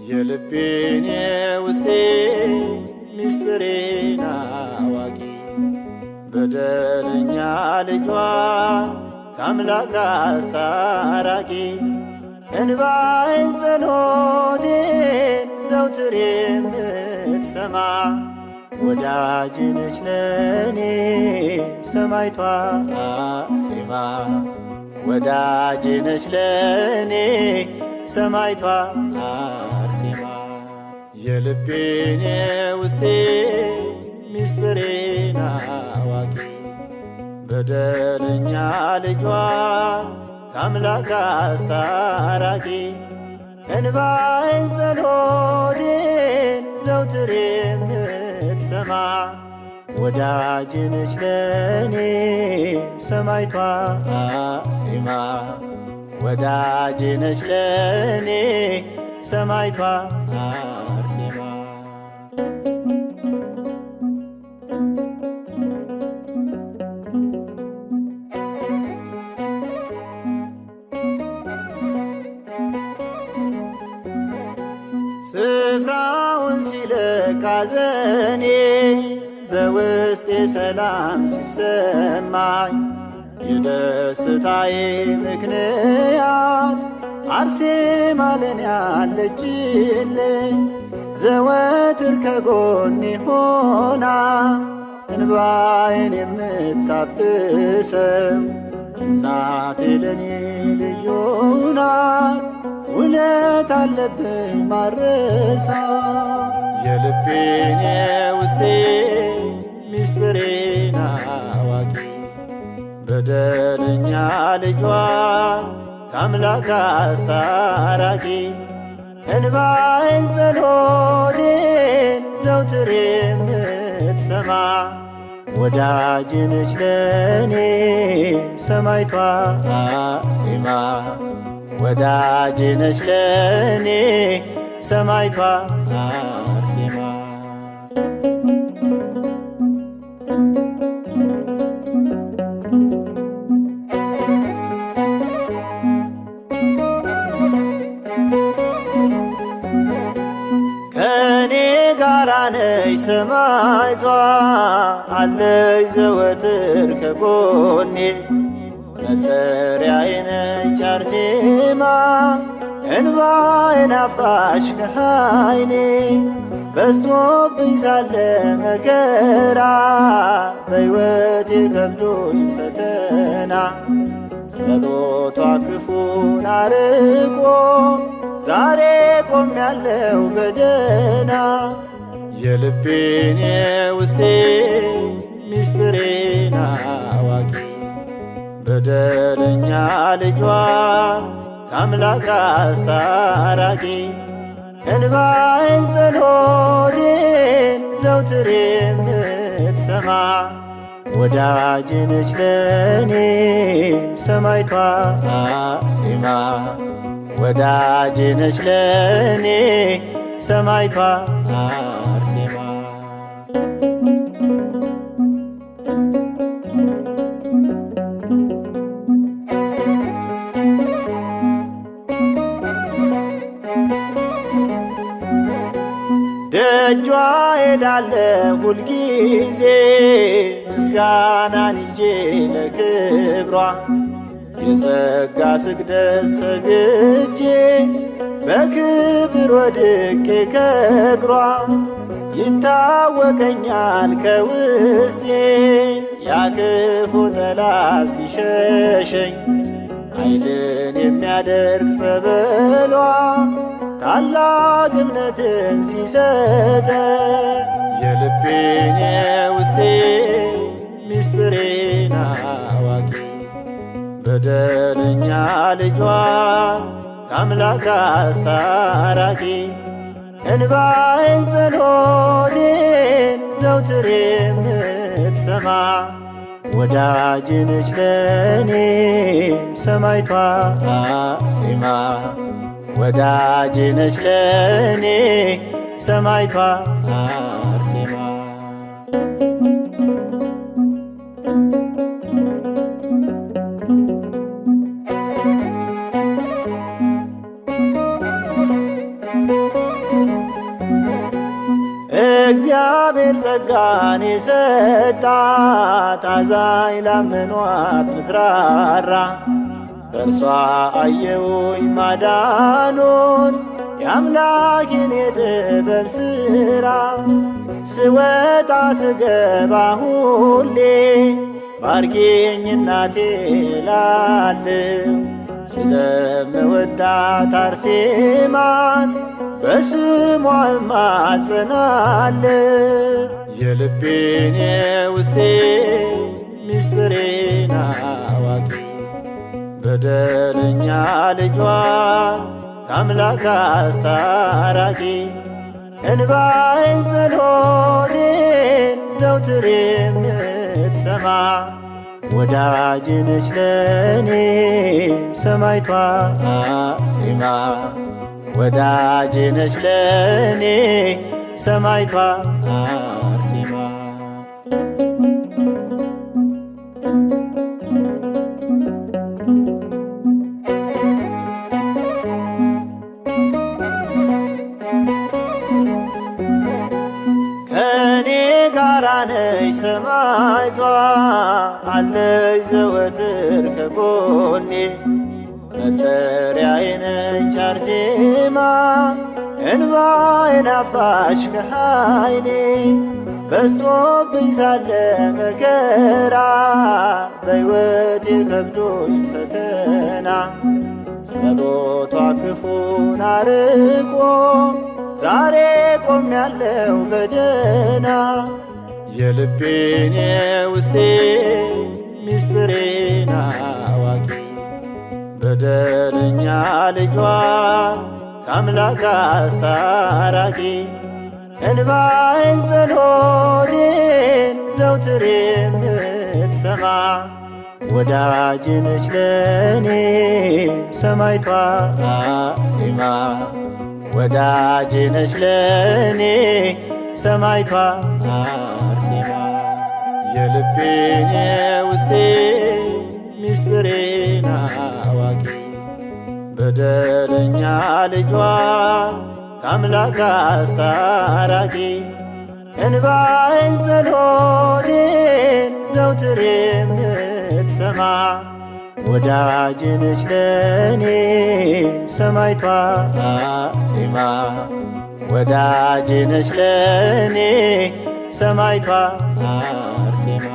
የልቤን የውስጤ ሚስጥሬን አዋቂ በደለኛ ልጇ ከአምላክ አስታራቂ እንባዬን ጸሎቴን ዘውትር የምትሰማ ወዳጄ ነች ለኔ ሰማዕቷ አርሴማ ወዳጄ ነች ለኔ ሰማዕቷ አርሴማ የልቤን የውስጤ ሚስጥሬን አዋቂ በደለኛ ልጇ ከአምላክ አስታራቂ እንባዬን ጸሎቴን ዘውትር የምትሰማ ወዳጄ ነች ለኔ ሰማዕቷ አርሴማ ወዳጄ ነች ለኔ ሰማዕቷ አርሴማ ስፍራውን ሲለቅ ሐዘኔ በውስጤ ሰላም ሲሰማኝ የደስታዬ ምክንያት አርሴማ ለኔ አለችልኝ ዘወትር ከጎኔ ሆና እንባዬን የምታብሰው እናቴ ለኔ ልዩ ናት ውለት አለብኝ ማረሳ የልቤን የውስጤ ሚስጥሬን አዋቂ በደለኛ ልጇ ከአምላክ አስታራቂ እንባዬን ጸሎቴን ዘውትር የምትሰማ ወዳጄ ነች ለኔ ሰማዕቷ አርሴማ ወዳጄ ነች ለኔ ሰማዕቷ አርሴማ ከኔ ጋራ ነች ሰማዕቷ አለች ዘወትር ከጎኔ መጠሪያዬ ነች አርሴማ እንባዬን አባሽ ከዓይኔ በዝቶብኝ ሳለ መከራ በሕይወቴ ከብዶኝ ፈተና ጸሎቷ ክፉን አርቆ ዛሬ ቆሜያለሁ በደህና የልቤን የውስጤ ሚስጥሬን አዋቂ በደለኛ ልጇ ከአምላክ አስታራቂ እንባዬን ጸሎቴን ዘውትር የምትሰማ ወዳጄ ነች ለኔ ሰማዕቷ አርሴማ ወዳጄ ነች ለኔ ሰማዕቷ አርሴማ ደጇ ሄዳለሁ ሁልጊዜ ምስጋናን ይዤ ለክብሯ የጸጋ ስግደት ሰግጄ በክብር ወድቄ ከእግሯ ይታወቀኛል ከውስጤ ያክፉ ጠላት ሲሸሸኝ ኃይልን የሚያደርግ ጸበሏ ታላቅ እምነትን ሲሰጠ የልቤን የውስጤ ሚስጥሬን አዋቂ በደለኛ ልጇ ከአምላክ አስታራቂ እንባዬን ጸሎቴን ዘውትር የምትሰማ ወዳጅ ነች ለኔ ሰማዕቷ አርሴማ ወዳጅ ነች ለኔ ሰማዕቷ አርሴማ። እግዚአብሔር ጸጋን የሰጣት አዛኝ ላመኗት ምትራራ በእርሷ አየሁኝ ማዳኑን የአምላኬን የጥበብ ሥራ ስወጣ ስገባ ሁሌ ባርኪኝ እናቴ እላለሁ ስለምወዳት አርሴማን በስሟ እማጸናለሁ የልቤን የውስጤ ምስጢሬን አዋቂ በደለኛ ልጇ ከአምላክ አስታራቂ እንባዬን ጸሎቴን ዘውትር የምትሰማ ወዳጅ ነች ለኔ ሰማዕቷ አርሴማ ወዳጅ ነች ለኔ ሰማዕቷ አርሴማ። ከኔ ጋራ ነች ሰማዕቷ አለች ዘወትር ከጎኔ መጠሪያዬ ነች አርሴማ እንባዬን አባሽ ከዓይኔ በዝቶብኝ ሳለ መከራ በሕይወቴ ከብዶኝ ፈተና ጸሎቷ ክፉን አርቆ ዛሬ ቆሜያለሁ በደህና የልቤን የውስጤ ምስጢሬን አዋቂ በደለኛ ልጇ ከአምላክ አስታራቂ እንባዬን ጸሎቴን ዘውትር የምትሰማ ወዳጅ ነች ለኔ ሰማዕቷ አርሴማ ወዳጅ ነች ለኔ ሰማዕቷ አርሴማ የልቤን የውስጤ ምስጢሬን አዋቂ በደለኛ ልጇ ከአምላክ አስታራቂ እንባዬን ጸሎቴን ዘውትር የምትሰማ ወዳጅ ነች ለኔ ሰማዕቷ አርሴማ ወዳጅ ነች ለኔ ሰማዕቷ አርሴማ